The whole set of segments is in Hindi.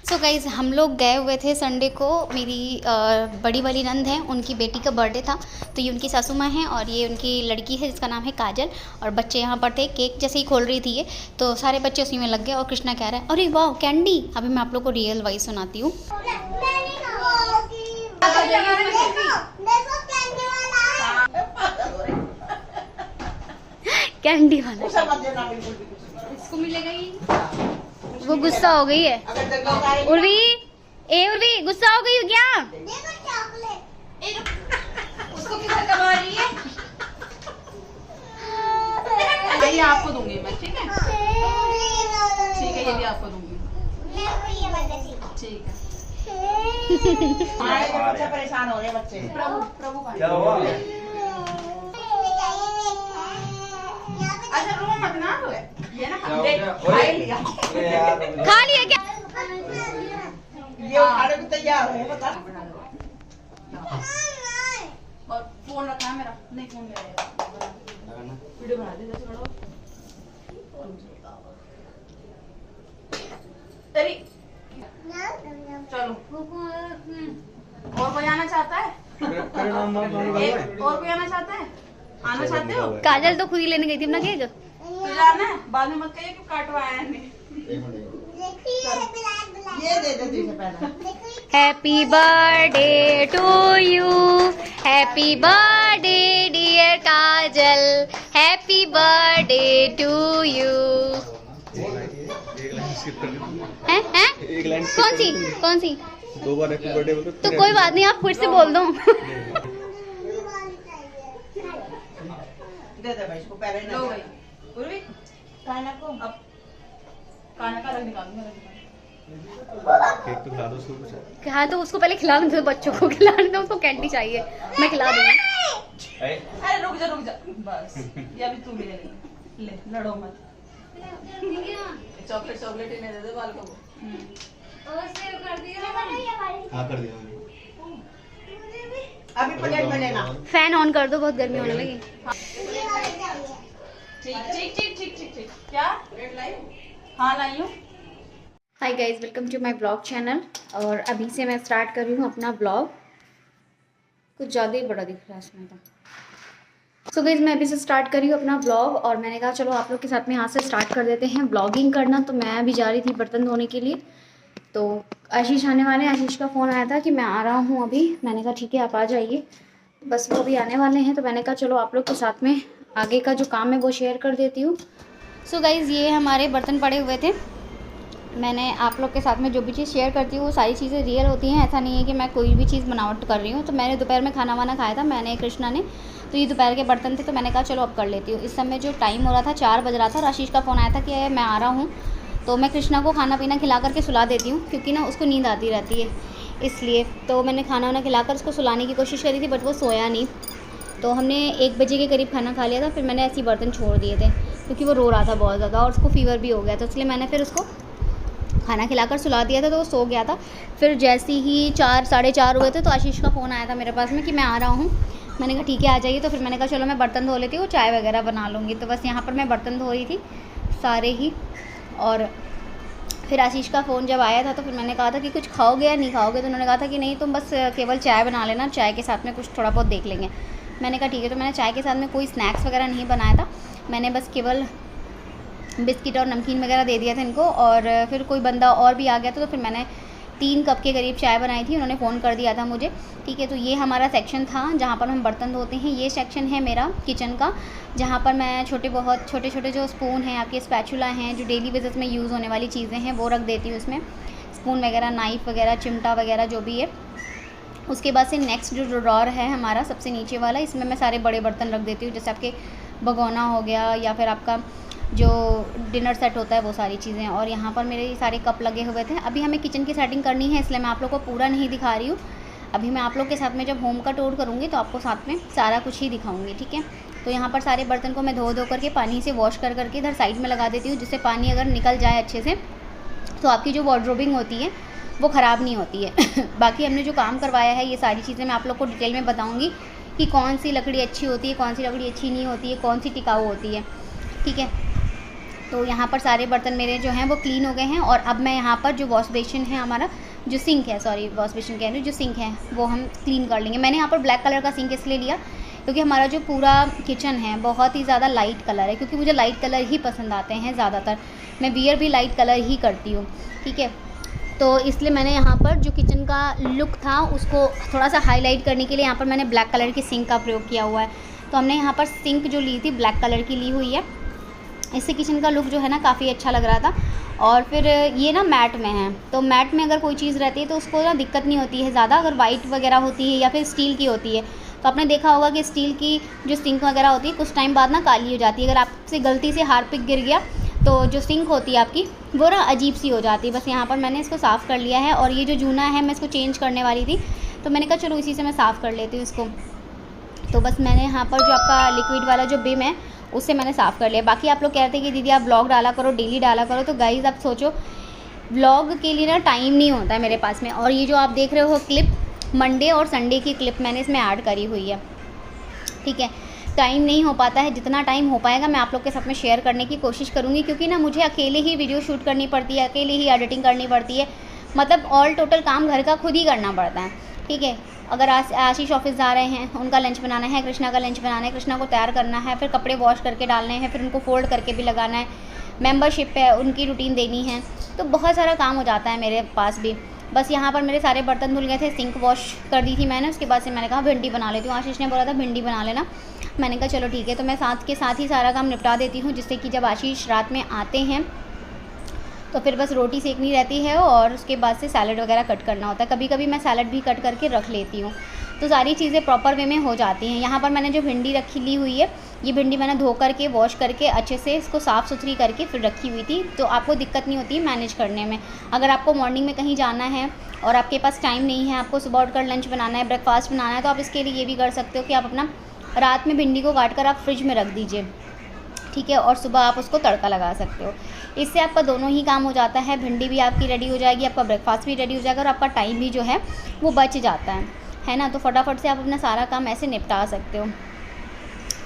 सो गाइज़ हम लोग गए हुए थे संडे को। मेरी बड़ी वाली नंद है, उनकी बेटी का बर्थडे था, तो ये उनकी सासू माँ हैं और ये उनकी लड़की है जिसका नाम है काजल। और बच्चे यहाँ पर थे, केक जैसे ही खोल रही थी ये, तो सारे बच्चे उसी में लग गए। और कृष्णा कह रहा है अरे वाह कैंडी। अभी मैं आप लोग को रियल वाइज सुनाती हूँ। कैंडी वाला इसको मिलेगा ही। वो गुस्सा हो गई है। उर्वी, ए उर्वी गुस्सा हो गई हो क्या? उसको किधर कमा रही है? ये आपको दूंगी मैं, ठीक है? ठीक है, ये भी आपको दूंगी। ठीक है। बच्चे परेशान हो रहे हैं बच्चे। प्रभु क्या हुआ? अच्छा रो मत ना, ये ना खा लिया क्या? ये उठाने को तैयार है, बता। और फोन रखा है मेरा, नहीं फोन मेरा वीडियो बना दे जैसे बड़ा। तेरी चलो, और कोई आना चाहता है? और कोई आना चाहता है? आना चाहते हो? काजल तो खुद ही लेने गई थी अपना केक। तो जाना है, बाद में मत कहिए कि काटवाया है नहीं। ये दे दे तुझे पहले। Happy birthday to you, happy birthday dear Kajal, happy birthday to you. हैं? कौन सी? 2 बार हैप्पी बर्थडे बोलो तो कोई बात नहीं, आप फिर से बोल दो। दे दे भाई इसको पहले ना। लो भाई उर्वी, खाना को अब खाना का अलग निकालूंगा। केक तो खिला दो उसको कुछ। हाँ तो उसको पहले खिला दो, बच्चों को खिलाने दो, उसको कैंडी चाहिए, मैं खिला दूंगी। अरे रुक जा बस, ये अभी तू ले ले, लड़ो मत। चॉकलेट ही नहीं दे दे बाल को। और सेव कर दिया? हाँ कर दिया मैंने। अभी प्लेट में लेना। फैन ऑन कर दो, बहुत गर्मी होने लगी। ठीक। क्या रेड लाई? हाँ लाई हूँ। Hi guys, welcome to my blog channel. और अभी से मैं स्टार्ट कर रही हूँ अपना ब्लॉग। कुछ ज़्यादा ही बड़ा दिख रहा है इसमें तो। सो गाइज मैं अभी से स्टार्ट कर रही हूँ अपना ब्लॉग, और मैंने कहा चलो आप लोग के साथ में यहाँ से स्टार्ट कर देते हैं ब्लॉगिंग करना। तो मैं अभी जा रही थी बर्तन धोने के लिए, तो आशीष आने वाले हैं। आशीष का फ़ोन आया था कि मैं आ रहा हूँ अभी। मैंने कहा ठीक है आप आ जाइए, बस वो भी आने वाले हैं। तो मैंने कहा चलो आप लोग के साथ में आगे का जो काम है वो शेयर कर देती हूँ। सो गाइज़ ये हमारे बर्तन पड़े हुए थे। मैंने आप लोग के साथ में जो भी चीज़ शेयर करती हूँ वो सारी चीज़ें रियल होती हैं। ऐसा नहीं है कि मैं कोई भी चीज़ बनावट कर रही हूँ। तो मैंने दोपहर में खाना वाना खाया था, मैंने कृष्णा ने, तो ये दोपहर के बर्तन थे, तो मैंने कहा चलो अब कर लेती हूँ। इस समय जो टाइम हो रहा था 4 बज रहा था, आशीष का फ़ोन आया था कि मैं आ रहा हूँ। तो मैं कृष्णा को खाना पीना खिला करके सुला देती हूँ, क्योंकि ना उसको नींद आती रहती है, इसलिए। तो मैंने खाना वाना खिलाकर उसको सुलाने की कोशिश करी थी, बट वो सोया नहीं। तो हमने 1 बजे के करीब खाना खा लिया था। फिर मैंने ऐसे ही बर्तन छोड़ दिए थे, क्योंकि वो रो रहा था बहुत ज़्यादा और उसको फीवर भी हो गया था, इसलिए मैंने फिर उसको खाना खिलाकर सुला दिया था। तो वो सो गया था। फिर जैसे ही 4 साढ़े 4 हुए थे तो आशीष का फ़ोन आया था मेरे पास में कि मैं आ रहा हूँ। मैंने कहा ठीक है आ जाइए। तो फिर मैंने कहा चलो मैं बर्तन धो लेती हूँ, चाय वगैरह बना लूँगी। तो बस यहाँ पर मैं बर्तन धो रही थी सारे ही। और फिर आशीष का फ़ोन जब आया था तो फिर मैंने कहा था कि कुछ खाओगे या नहीं खाओगे, तो उन्होंने कहा था कि नहीं तुम बस केवल चाय बना लेना, चाय के साथ में कुछ थोड़ा बहुत देख लेंगे। मैंने कहा ठीक है। तो मैंने चाय के साथ में कोई स्नैक्स वगैरह नहीं बनाया था, मैंने बस केवल बिस्किट और नमकीन वगैरह दे दिया था इनको। और फिर कोई बंदा और भी आ गया था, तो फिर मैंने 3 कप के करीब चाय बनाई थी, उन्होंने फ़ोन कर दिया था मुझे। ठीक है, तो ये हमारा सेक्शन था जहाँ पर हम बर्तन धोते हैं। ये सेक्शन है मेरा किचन का, जहाँ पर मैं छोटे छोटे जो स्पून हैं, आपके स्पैचुला हैं, जो डेली बेसिस में यूज़ होने वाली चीज़ें हैं वो रख देती हूँ इसमें। स्पून वगैरह, नाइफ़ वगैरह, चिमटा वगैरह जो भी है। उसके बाद से नेक्स्ट जो ड्रॉर है हमारा सबसे नीचे वाला, इसमें मैं सारे बड़े बर्तन रख देती हूँ, जैसे आपके भगोना हो गया या फिर आपका जो डिनर सेट होता है वो सारी चीज़ें। और यहाँ पर मेरे सारे कप लगे हुए थे। अभी हमें किचन की सेटिंग करनी है, इसलिए मैं आप लोग को पूरा नहीं दिखा रही हूँ। अभी मैं आप लोग के साथ में जब होम का टूर करूँगी तो आपको साथ में सारा कुछ ही दिखाऊँगी, ठीक है। तो यहाँ पर सारे बर्तन को मैं धो करके पानी से वॉश कर करके इधर साइड में लगा देती हूँ, जिससे पानी अगर निकल जाए अच्छे से तो आपकी जो वार्डरोबिंग होती है वो ख़राब नहीं होती है। बाकी हमने जो काम करवाया है ये सारी चीज़ें मैं आप लोग को डिटेल में बताऊँगी कि कौन सी लकड़ी अच्छी होती है, कौन सी लकड़ी अच्छी नहीं होती है, कौन सी टिकाऊ होती है, ठीक है। तो यहाँ पर सारे बर्तन मेरे जो हैं वो क्लीन हो गए हैं। और अब मैं यहाँ पर जो वॉश बेसिन है हमारा, जो सिंक है, सॉरी वॉश बेसिन कह रही हूँ, जो सिंक है वो हम क्लीन कर लेंगे। मैंने यहाँ पर ब्लैक कलर का सिंक इसलिए लिया क्योंकि हमारा जो पूरा किचन है बहुत ही ज़्यादा लाइट कलर है, क्योंकि मुझे लाइट कलर ही पसंद आते हैं ज़्यादातर। मैं वियर भी लाइट कलर ही करती हूँ, ठीक है। तो इसलिए मैंने यहाँ पर जो किचन का लुक था उसको थोड़ा सा हाईलाइट करने के लिए यहाँ पर मैंने ब्लैक कलर की सिंक का प्रयोग किया हुआ है। तो हमने यहाँ पर सिंक जो ली थी ब्लैक कलर की ली हुई है। इससे किचन का लुक जो है ना काफ़ी अच्छा लग रहा था। और फिर ये ना मैट में है, तो मैट में अगर कोई चीज़ रहती है तो उसको ना दिक्कत नहीं होती है ज़्यादा। अगर वाइट वगैरह होती है या फिर स्टील की होती है तो आपने देखा होगा कि स्टील की जो सिंक वगैरह होती है कुछ टाइम बाद ना काली हो जाती है। अगर आपसे गलती से हार्पिक गिर गया तो जो सिंक होती है आपकी वो ना अजीब सी हो जाती है। बस यहाँ पर मैंने इसको साफ़ कर लिया है। और ये जो जूना है मैं इसको चेंज करने वाली थी, तो मैंने कहा चलो इसी से मैं साफ़ कर लेती हूँ इसको। तो बस मैंने यहाँ पर जो आपका लिक्विड वाला जो बिम है उससे मैंने साफ़ कर लिया। बाकी आप लोग कहते हैं कि दीदी आप ब्लॉग डाला करो, डेली डाला करो। तो गाइज़ आप सोचो, ब्लॉग के लिए ना टाइम नहीं होता है मेरे पास में। और ये जो आप देख रहे हो क्लिप, मंडे और संडे की क्लिप मैंने इसमें ऐड करी हुई है, ठीक है। टाइम नहीं हो पाता है, जितना टाइम हो पाएगा मैं आप लोग के साथ में शेयर करने की कोशिश करूँगी, क्योंकि ना मुझे अकेले ही वीडियो शूट करनी पड़ती है, अकेले ही एडिटिंग करनी पड़ती है। मतलब ऑल टोटल काम घर का खुद ही करना पड़ता है, ठीक है। अगर आशीष ऑफिस जा रहे हैं, उनका लंच बनाना है, कृष्णा का लंच बनाना है, कृष्णा को तैयार करना है, फिर कपड़े वॉश करके डालने हैं, फिर उनको फोल्ड करके भी लगाना है, मेंबरशिप है उनकी रूटीन देनी है, तो बहुत सारा काम हो जाता है मेरे पास भी। बस यहाँ पर मेरे सारे बर्तन धुल गए थे, सिंक वॉश कर दी थी मैंने। उसके बाद से मैंने कहा भिंडी बना लेती हूँ। आशीष ने बोला था भिंडी बना लेना, मैंने कहा चलो ठीक है। तो मैं साथ के साथ ही सारा काम निपटा देती हूँ, जिससे कि जब आशीष रात में आते हैं तो फिर बस रोटी सेकनी रहती है और उसके बाद से सैलड वगैरह कट करना होता है। कभी कभी मैं सैलड भी कट करके रख लेती हूँ, तो सारी चीज़ें प्रॉपर वे में हो जाती हैं। यहाँ पर मैंने जो भिंडी रखी ली हुई है, ये भिंडी मैंने धो करके वॉश करके अच्छे से इसको साफ़ सुथरी करके फिर रखी हुई थी, तो आपको दिक्कत नहीं होती है मैनेज करने में। अगर आपको मॉर्निंग में कहीं जाना है और आपके पास टाइम नहीं है, आपको सुबह उठकर लंच बनाना है, ब्रेकफास्ट बनाना है, तो आप इसके लिए ये भी कर सकते हो कि आप अपना रात में भिंडी को काट कर आप फ्रिज में रख दीजिए, ठीक है। और सुबह आप उसको तड़का लगा सकते हो। इससे आपका दोनों ही काम हो जाता है, भिंडी भी आपकी रेडी हो जाएगी, आपका ब्रेकफास्ट भी रेडी हो जाएगा और आपका टाइम भी जो है वो बच जाता है ना। तो फटाफट से आप अपना सारा काम ऐसे निपटा सकते हो।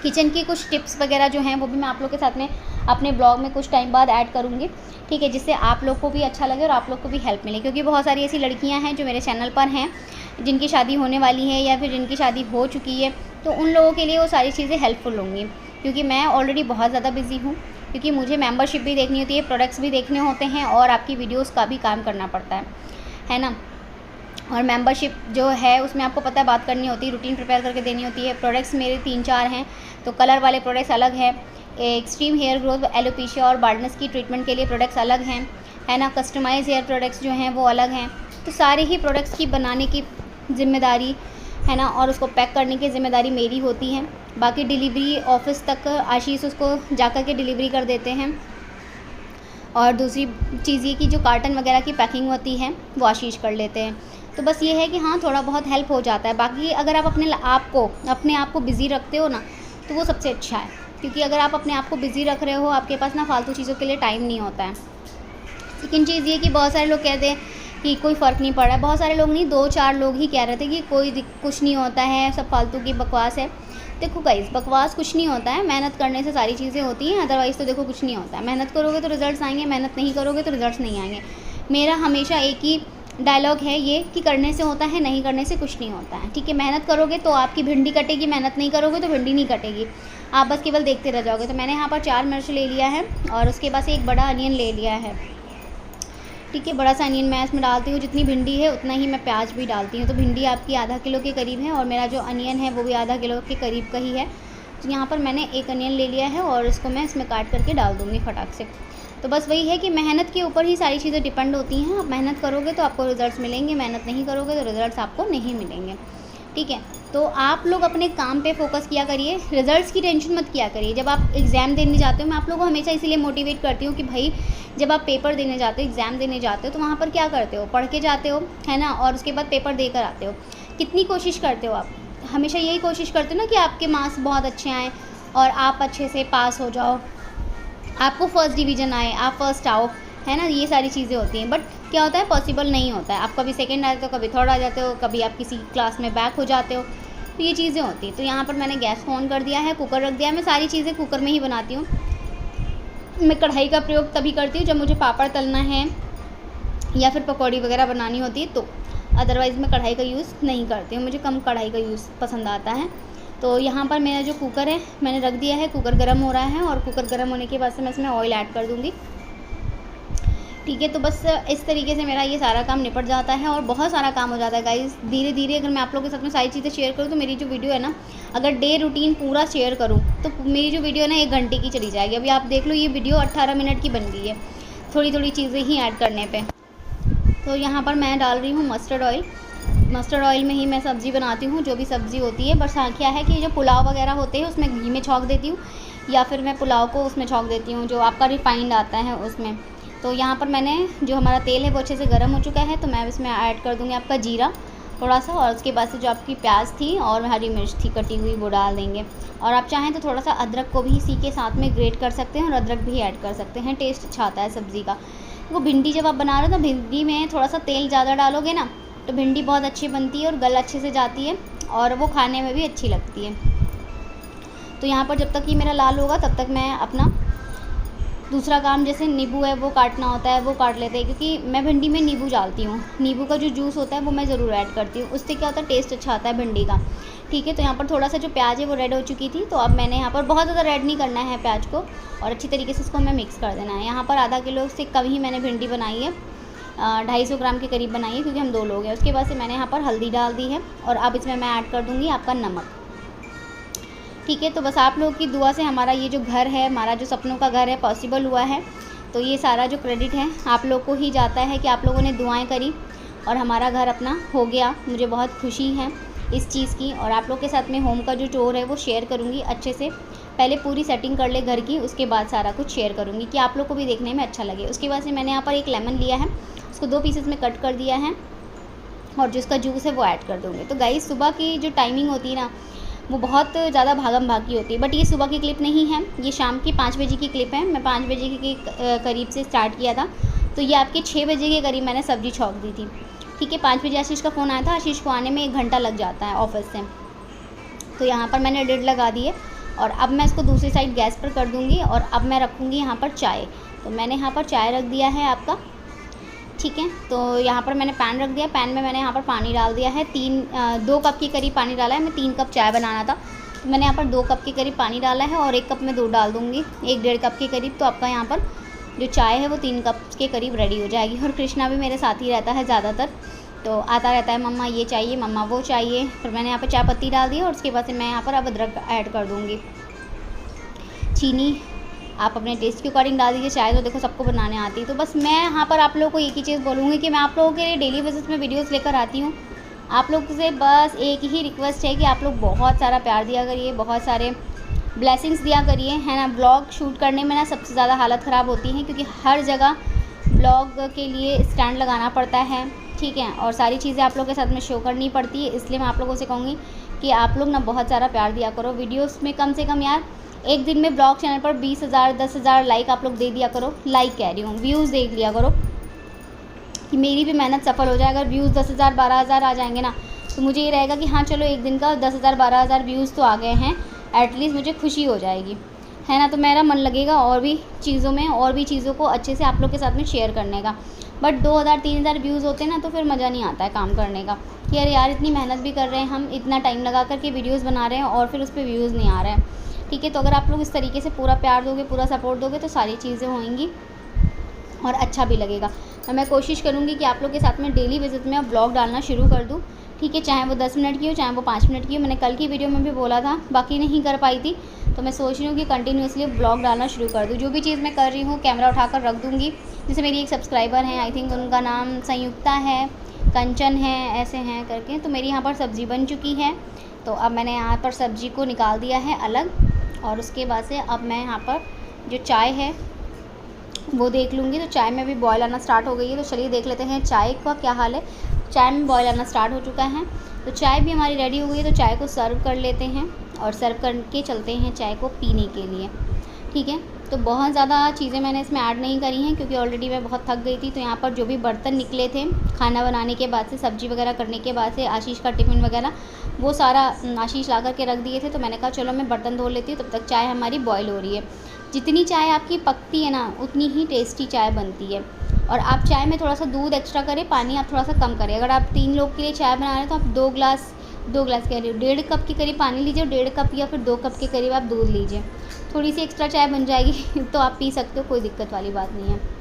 किचन की कुछ टिप्स वगैरह जो हैं वो भी मैं आप लोग के साथ में अपने ब्लॉग में कुछ टाइम बाद ऐड करूँगी, ठीक है, जिससे आप लोग को भी अच्छा लगे और आप लोग को भी हेल्प मिले। क्योंकि बहुत सारी ऐसी लड़कियां हैं जो मेरे चैनल पर हैं जिनकी शादी होने वाली है या फिर जिनकी शादी हो चुकी है, तो उन लोगों के लिए वो सारी चीज़ें हेल्पफुल होंगी। क्योंकि मैं ऑलरेडी बहुत ज़्यादा बिजी हूँ, क्योंकि मुझे मेंबरशिप भी देखनी होती है, प्रोडक्ट्स भी देखने होते हैं और आपकी वीडियोस का भी काम करना पड़ता है ना। और मेंबरशिप जो है उसमें आपको पता है बात करनी होती है, रूटीन प्रिपेयर करके देनी होती है। प्रोडक्ट्स मेरे 3-4 हैं, तो कलर वाले प्रोडक्ट्स अलग हैं, एक्सट्रीम हेयर ग्रोथ, एलोपेशिया और बाल्डनेस की ट्रीटमेंट के लिए प्रोडक्ट्स अलग हैं, है ना। कस्टमाइज हेयर प्रोडक्ट्स जो हैं वो अलग हैं। तो सारे ही प्रोडक्ट्स की बनाने की जिम्मेदारी है ना, और उसको पैक करने की ज़िम्मेदारी मेरी होती है। बाकी डिलीवरी ऑफिस तक आशीष उसको जा कर के डिलीवरी कर देते हैं। और दूसरी चीज़ ये कि जो कार्टन वगैरह की पैकिंग होती है वो आशीष कर लेते हैं। तो बस ये है कि हाँ थोड़ा बहुत हेल्प हो जाता है। बाकी अगर आप अपने आप को बिज़ी रखते हो ना तो वो सबसे अच्छा है, क्योंकि अगर आप अपने आप को बिज़ी रख रहे हो आपके पास ना फालतू चीज़ों के लिए टाइम नहीं होता है। सेकंड चीज़ ये कि बहुत सारे लोग कहते हैं कि कोई फ़र्क नहीं पड़ रहा है। बहुत सारे लोग नहीं, 2-4 लोग ही कह रहे थे कि कुछ नहीं होता है, सब फालतू की बकवास है। देखो गाइस, बकवास कुछ नहीं होता है, मेहनत करने से सारी चीज़ें होती हैं। अदरवाइज़ तो देखो कुछ नहीं होता है। मेहनत करोगे तो रिजल्ट्स आएंगे, मेहनत नहीं करोगे तो रिजल्ट्स नहीं आएंगे। मेरा हमेशा एक ही डायलॉग है ये कि करने से होता है, नहीं करने से कुछ नहीं होता है, ठीक है। मेहनत करोगे तो आपकी भिंडी कटेगी, मेहनत नहीं करोगे तो भिंडी नहीं कटेगी, आप बस केवल देखते रह जाओगे। तो मैंने यहाँ पर 4 मिर्च ले लिया है और उसके बाद से एक बड़ा अनियन ले लिया है, ठीक है। बड़ा सा अनियन मैं इसमें डालती हूँ, जितनी भिंडी है उतना ही मैं प्याज भी डालती हूँ। तो भिंडी आपकी आधा किलो के करीब है और मेरा जो अनियन है वो भी आधा किलो के करीब का ही है। तो यहाँ पर मैंने एक अनियन ले लिया है और इसको मैं इसमें काट करके डाल दूँगी फटाक से। तो बस वही है कि मेहनत के ऊपर ही सारी चीज़ें डिपेंड होती हैं। आप मेहनत करोगे तो आपको रिज़ल्ट्स मिलेंगे, मेहनत नहीं करोगे तो रिज़ल्ट्स आपको नहीं मिलेंगे, ठीक है। तो आप लोग अपने काम पे फोकस किया करिए, रिज़ल्ट्स की टेंशन मत किया करिए। जब आप एग्ज़ाम देने जाते हो, मैं आप लोगों को हमेशा इसीलिए मोटिवेट करती हूँ कि भाई जब आप पेपर देने जाते हो, एग्ज़ाम देने जाते हो, तो वहाँ पर क्या करते हो, पढ़ के जाते हो, है ना, और उसके बाद पेपर देकर आते हो। कितनी कोशिश करते हो आप, हमेशा यही कोशिश करते हो ना कि आपके मार्क्स बहुत अच्छे आएँ और आप अच्छे से पास हो जाओ, आपको फर्स्ट डिवीज़न आए, आप फर्स्ट आओ, है ना। ये सारी चीज़ें होती हैं, बट क्या होता है, पॉसिबल नहीं होता है। आप कभी सेकंड आ जाते हो, कभी थर्ड आ जाते हो, कभी आप किसी क्लास में बैक हो जाते हो, तो ये चीज़ें होती हैं। तो यहाँ पर मैंने गैस ऑन कर दिया है, कुकर रख दिया है। मैं सारी चीज़ें कुकर में ही बनाती हूँ, मैं कढ़ाई का प्रयोग तभी करती हूँ जब मुझे पापड़ तलना है या फिर पकौड़ी वगैरह बनानी होती है, तो अदरवाइज़ मैं कढ़ाई का यूज़ नहीं करती हूँ, मुझे कम कढ़ाई का यूज़ पसंद आता है। तो यहाँ पर मेरा जो कुकर है मैंने रख दिया है, कुकर गर्म हो रहा है और कुकर गर्म होने के बाद से मैं इसमें ऑयल ऐड कर दूँगी। ठीक है, तो बस इस तरीके से मेरा ये सारा काम निपट जाता है और बहुत सारा काम हो जाता है गाइस। धीरे धीरे अगर मैं आप लोगों के साथ में सारी चीज़ें शेयर करूँ तो मेरी जो वीडियो है ना, अगर डे रूटीन पूरा शेयर करूँ तो मेरी जो वीडियो है ना 1 घंटे की चली जाएगी। अभी आप देख लो ये वीडियो 18 मिनट की बन गई है, थोड़ी थोड़ी चीज़ें ही ऐड करने पर। तो यहाँ पर मैं डाल रही हूँ मस्टर्ड ऑयल। मस्टर्ड ऑयल में ही मैं सब्ज़ी बनाती हूँ, जो भी सब्ज़ी होती है। बस हाँ क्या है कि जो पुलाव वगैरह होते हैं उसमें घी में छौंक देती हूँ, या फिर मैं पुलाव को उसमें छौंक देती हूँ जो आपका रिफाइंड आता है उसमें। तो यहाँ पर मैंने जो हमारा तेल है वो अच्छे से गर्म हो चुका है, तो मैं इसमें ऐड कर दूँगी आपका जीरा थोड़ा सा, और उसके बाद से जो आपकी प्याज थी और हरी मिर्च थी कटी हुई वो डाल देंगे। और आप चाहें तो थोड़ा सा अदरक को भी इसी के साथ में ग्रेट कर सकते हैं और अदरक भी ऐड कर सकते हैं, टेस्ट अच्छा आता है सब्ज़ी का। वो भिंडी जब आप बना रहे हो तो भिंडी में थोड़ा सा तेल ज़्यादा डालोगे ना तो भिंडी बहुत अच्छी बनती है और गल अच्छे से जाती है और वो खाने में भी अच्छी लगती है। तो यहाँ पर जब तक ये मेरा लाल होगा तब तक मैं अपना दूसरा काम, जैसे नींबू है वो काटना होता है वो काट लेते हैं, क्योंकि मैं भिंडी में नींबू डालती हूँ। नींबू का जो जूस होता है वो मैं ज़रूर ऐड करती हूँ, उससे क्या होता है टेस्ट अच्छा आता है भिंडी का। ठीक है, तो यहाँ पर थोड़ा सा जो प्याज है वो रेड हो चुकी थी, तो अब मैंने यहाँ पर बहुत ज़्यादा रेड नहीं करना है प्याज को, और अच्छी तरीके से इसको हमें मिक्स कर देना है। यहाँ पर आधा किलो से कम ही मैंने भिंडी बनाई है, 250 ग्राम के करीब बनाई है क्योंकि हम 2 लोग हैं। उसके बाद से मैंने यहाँ पर हल्दी डाल दी है और अब इसमें मैं ऐड कर दूँगी आपका नमक। ठीक है, तो बस आप लोगों की दुआ से हमारा ये जो घर है, हमारा जो सपनों का घर है पॉसिबल हुआ है। तो ये सारा जो क्रेडिट है आप लोग को ही जाता है कि आप लोगों ने दुआएं करी और हमारा घर अपना हो गया। मुझे बहुत खुशी है इस चीज़ की। और आप लोग के साथ में होम का जो टूर है वो शेयर करूँगी अच्छे से। पहले पूरी सेटिंग कर ले घर की, उसके बाद सारा कुछ शेयर करूँगी कि आप लोग को भी देखने में अच्छा लगे। उसके बाद से मैंने यहाँ पर एक लेमन लिया है, उसको 2 पीसेस में कट कर दिया है और जो उसका जूस है वो ऐड कर दूँगी। तो गाइस सुबह की जो टाइमिंग होती है ना वो बहुत ज़्यादा भागम भाग की होती है, बट ये सुबह की क्लिप नहीं है, ये शाम की 5 बजे की क्लिप है। मैं 5 बजे के करीब से स्टार्ट किया था, तो ये आपके 6 बजे के करीब मैंने सब्ज़ी छौंक दी थी। ठीक है, 5 बजे आशीष का फ़ोन आया था, आशीष को आने में 1 घंटा लग जाता है ऑफिस से। तो यहाँ पर मैंने लिड लगा दी है और अब मैं इसको दूसरी साइड गैस पर कर दूँगी और अब मैं रखूँगी यहाँ पर चाय। तो मैंने यहाँ पर चाय रख दिया है आपका। ठीक है, तो यहाँ पर मैंने पैन रख दिया, पैन में मैंने यहाँ पर पानी डाल दिया है। 2 कप के करीब पानी डाला है, मैं 3 कप चाय बनाना था तो मैंने यहाँ पर 2 कप के करीब पानी डाला है और 1 कप में दूध डाल दूँगी, 1-1.5 कप के करीब। तो आपका यहाँ पर जो चाय है वो 3 कप के करीब रेडी हो जाएगी। और कृष्णा भी मेरे साथ ही रहता है ज़्यादातर, तो आता रहता है मम्मा ये चाहिए, मम्मा वो चाहिए। फिर मैंने यहाँ पर चाय पत्ती डाल दी और उसके बाद से मैं यहाँ पर अब अदरक ऐड कर दूँगी। चीनी आप अपने टेस्ट के अकॉर्डिंग डाल दीजिए, चाय तो देखो सबको बनाने आती है। तो बस मैं यहाँ पर आप लोगों को एक ही चीज़ बोलूँगी कि मैं आप लोगों के लिए डेली बेसिस में वीडियोस लेकर आती हूँ। आप लोगों से बस एक ही रिक्वेस्ट है कि आप लोग बहुत सारा प्यार दिया करिए, बहुत सारे ब्लेसिंग्स दिया करिए, है ना। ब्लॉग शूट करने में ना सबसे ज़्यादा हालत ख़राब होती है क्योंकि हर जगह ब्लॉग के लिए स्टैंड लगाना पड़ता है। ठीक है, और सारी चीज़ें आप लोगों के साथ में शो करनी पड़ती है। इसलिए मैं आप लोगों से कहूँगी कि आप लोग ना बहुत सारा प्यार दिया करो वीडियोज़ में। कम से कम यार एक दिन में ब्लॉग चैनल पर 20,000 10,000 लाइक आप लोग दे दिया करो। लाइक कह रही हूँ, व्यूज़ देख लिया करो कि मेरी भी मेहनत सफल हो जाए। अगर व्यूज़ 10,000 12,000 आ जाएंगे ना तो मुझे ये रहेगा कि हाँ चलो एक दिन का 10,000 12,000 व्यूज़ तो आ गए हैं, एटलीस्ट मुझे खुशी हो जाएगी, है ना। तो मेरा मन लगेगा और भी चीज़ों में, और भी चीज़ों को अच्छे से आप लोग के साथ में शेयर करने का। बट 2,000 3,000 व्यूज़ होते हैं ना तो फिर मज़ा नहीं आता है काम करने का कि अरे यार इतनी मेहनत भी कर रहे हैं हम, इतना टाइम लगा करके वीडियोज़ बना रहे हैं और फिर उस पर व्यूज़ नहीं आ रहे हैं। ठीक है, तो अगर आप लोग इस तरीके से पूरा प्यार दोगे, पूरा सपोर्ट दोगे तो सारी चीज़ें होंगी और अच्छा भी लगेगा। तो मैं कोशिश करूँगी कि आप लोग के साथ में डेली बेसिस में अब ब्लॉग डालना शुरू कर दूँ। ठीक है, चाहे वो 10 मिनट की हो, चाहे वो 5 मिनट की हो। मैंने कल की वीडियो में भी बोला था, बाकी नहीं कर पाई थी, तो मैं सोच रही हूँ कि कंटिन्यूसली ब्लॉग डालना शुरू कर दूँ। जो भी चीज़ मैं कर रही हूँ कैमरा उठाकर रख दूँगी। जैसे मेरी एक सब्सक्राइबर हैं, आई थिंक उनका नाम संयुक्ता है, कंचन है, ऐसे हैं करके, तो मेरी यहाँ पर सब्ज़ी बन चुकी है। तो अब मैंने यहाँ पर सब्ज़ी को निकाल दिया है अलग और उसके बाद से अब मैं यहाँ पर जो चाय है वो देख लूँगी। तो चाय में भी बॉयल आना स्टार्ट हो गई है, तो चलिए देख लेते हैं चाय का क्या हाल है। चाय में बॉयल आना स्टार्ट हो चुका है, तो चाय भी हमारी रेडी हो गई है। तो चाय को सर्व कर लेते हैं और सर्व करके चलते हैं चाय को पीने के लिए। ठीक है, तो बहुत ज़्यादा चीज़ें मैंने इसमें ऐड नहीं करी हैं क्योंकि ऑलरेडी मैं बहुत थक गई थी। तो यहाँ पर जो भी बर्तन निकले थे खाना बनाने के बाद से, सब्ज़ी वगैरह करने के बाद से, आशीष का टिफ़िन वगैरह वो सारा आशीष ला कर के रख दिए थे। तो मैंने कहा चलो मैं बर्तन धो लेती हूँ, तब तक चाय हमारी बॉयल हो रही है। जितनी चाय आपकी पकती है ना उतनी ही टेस्टी चाय बनती है। और आप चाय में थोड़ा सा दूध एक्स्ट्रा करें, पानी आप थोड़ा सा कम करें। अगर आप 3 लोग के लिए चाय बना रहे हैं तो आप 2 गिलास कह रही हो, 1.5 कप के करीब पानी लीजिए और 1.5 कप या फिर 2 कप के करीब आप दूध लीजिए। थोड़ी सी एक्स्ट्रा चाय बन जाएगी तो आप पी सकते हो, कोई दिक्कत वाली बात नहीं है।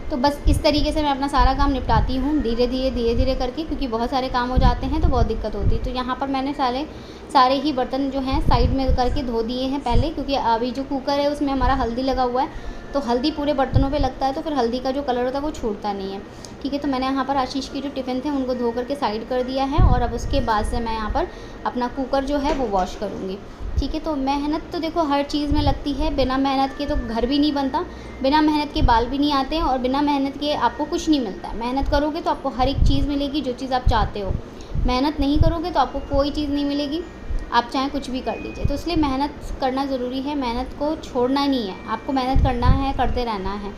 तो बस इस तरीके से मैं अपना सारा काम निपटाती हूँ धीरे धीरे करके, क्योंकि बहुत सारे काम हो जाते हैं तो बहुत दिक्कत होती है। तो यहाँ पर मैंने सारे ही बर्तन जो हैं साइड में करके धो दिए हैं पहले, क्योंकि अभी जो कुकर है उसमें हमारा हल्दी लगा हुआ है, तो हल्दी पूरे बर्तनों पे लगता है तो फिर हल्दी का जो कलर होता है वो छूटता नहीं है। ठीक है, तो मैंने यहाँ पर आशीष की जो टिफ़िन थे उनको धो करके साइड कर दिया है, और अब उसके बाद से मैं यहाँ पर अपना कुकर जो है वो वॉश करूँगी। ठीक है, तो मेहनत तो देखो हर चीज़ में लगती है, बिना मेहनत के तो घर भी नहीं बनता, बिना मेहनत के बाल भी नहीं आते हैं, और बिना मेहनत के आपको कुछ नहीं मिलता है। मेहनत करोगे तो आपको हर एक चीज़ मिलेगी जो चीज़ आप चाहते हो, मेहनत नहीं करोगे तो आपको कोई चीज़ नहीं मिलेगी, आप चाहे कुछ भी कर लीजिए। तो इसलिए मेहनत करना ज़रूरी है, मेहनत को छोड़ना नहीं है, आपको मेहनत करना है, करते रहना है।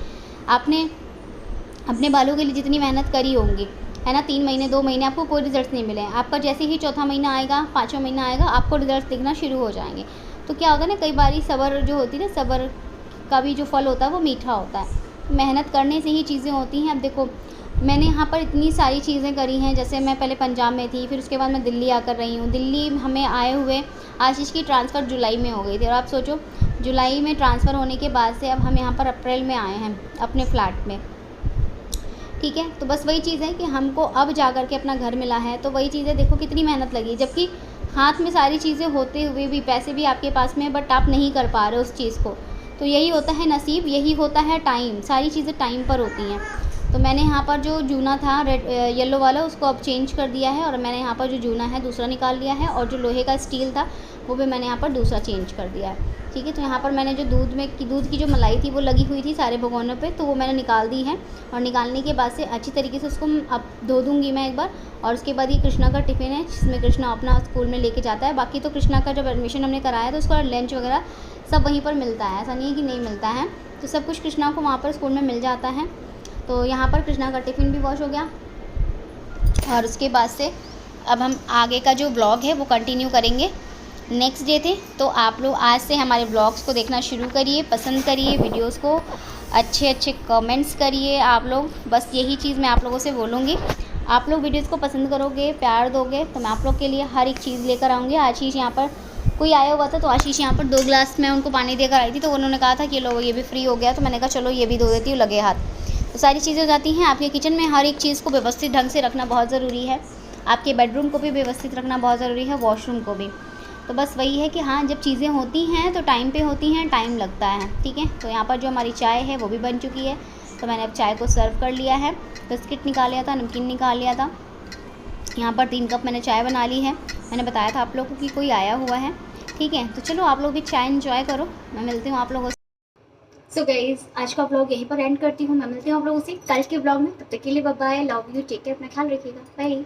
आपने अपने बालों के लिए जितनी मेहनत करी होंगी है ना, 3 महीने 2 महीने आपको कोई रिजल्ट नहीं मिले, आपका जैसे ही 4था महीना आएगा 5वां महीना आएगा आपको रिजल्ट दिखना शुरू हो जाएंगे। तो क्या होगा ना, कई बारी सब्र जो होती है ना, सब्र का भी जो फल होता है वो मीठा होता है। मेहनत करने से ही चीज़ें होती हैं। अब देखो मैंने यहाँ पर इतनी सारी चीज़ें करी हैं, जैसे मैं पहले पंजाब में थी, फिर उसके बाद मैं दिल्ली आकर रही हूँ। दिल्ली हमें आए हुए आशीष की ट्रांसफ़र जुलाई में हो गई थी, और आप सोचो जुलाई में ट्रांसफ़र होने के बाद से अब हम यहाँ पर अप्रैल में आए हैं अपने फ्लैट में। ठीक है, तो बस वही चीज़ है कि हमको अब जा कर के अपना घर मिला है, तो वही चीज़ है, देखो कितनी मेहनत लगी, जबकि हाथ में सारी चीज़ें होते हुए भी पैसे भी आपके पास में, बट आप नहीं कर पा रहे उस चीज़ को। तो यही होता है नसीब, यही होता है टाइम, सारी चीज़ें टाइम पर होती हैं। तो मैंने यहाँ पर जो जूना था रेड येलो वाला उसको अब चेंज कर दिया है, और मैंने यहाँ पर जो जूना है दूसरा निकाल लिया है, और जो लोहे का स्टील था वो भी मैंने यहाँ पर दूसरा चेंज कर दिया है। ठीक है, तो यहाँ पर मैंने जो दूध की जो मलाई थी वो लगी हुई थी सारे भगोनों पे, तो वो मैंने निकाल दी है, और निकालने के बाद से अच्छी तरीके से उसको अब धो दूँगी मैं एक बार। और उसके बाद ये कृष्णा का टिफ़िन है जिसमें कृष्णा अपना स्कूल में लेके जाता है। बाकी तो कृष्णा का जब एडमिशन हमने कराया तो उसका लंच वगैरह सब वहीं पर मिलता है, ऐसा नहीं है कि नहीं मिलता है, तो सब कुछ कृष्णा को वहाँ पर स्कूल में मिल जाता है। तो यहाँ पर कृष्णा का टिफ़िन भी वॉश हो गया, और उसके बाद से अब हम आगे का जो ब्लॉग है वो कंटिन्यू करेंगे। नेक्स्ट डे थे, तो आप लोग आज से हमारे ब्लॉग्स को देखना शुरू करिए, पसंद करिए वीडियोस को, अच्छे कमेंट्स करिए आप लोग। बस यही चीज़ मैं आप लोगों से बोलूँगी, आप लोग वीडियोस को पसंद करोगे, प्यार दोगे, तो मैं आप लोग के लिए हर एक चीज़ लेकर आऊँगी। आशीष यहाँ पर कोई आया हुआ था, तो आशीष यहाँ पर 2 गिलास मैं उनको पानी देकर आई थी, तो उन्होंने कहा था कि लो ये भी फ्री हो गया, तो मैंने कहा चलो ये भी धो देती हूँ लगे हाथ। तो सारी चीज़ें हो जाती हैं। आपके किचन में हर एक चीज़ को व्यवस्थित ढंग से रखना बहुत ज़रूरी है, आपके बेडरूम को भी व्यवस्थित रखना बहुत ज़रूरी है, वॉशरूम को भी। तो बस वही है कि हाँ, जब चीज़ें होती हैं तो टाइम पे होती हैं, टाइम लगता है। ठीक है, तो यहाँ पर जो हमारी चाय है वो भी बन चुकी है, तो मैंने अब चाय को सर्व कर लिया है। बिस्किट निकाल लिया था, नमकीन निकाल लिया था। यहाँ पर 3 कप मैंने चाय बना ली है, मैंने बताया था आप लोगों को कि कोई आया हुआ है। ठीक है, तो चलो आप लोग भी चाय एंजॉय करो, मैं मिलती हूँ आप लोगों से। सो गाइस, आज का ब्लॉग यहीं पर एंड करती हूँ, मैं मिलती हूँ आप लोगों से कल के ब्लॉग में। तब तक के लिए bye bye, love you, take care, अपना ख्याल रखिएगा, बाय।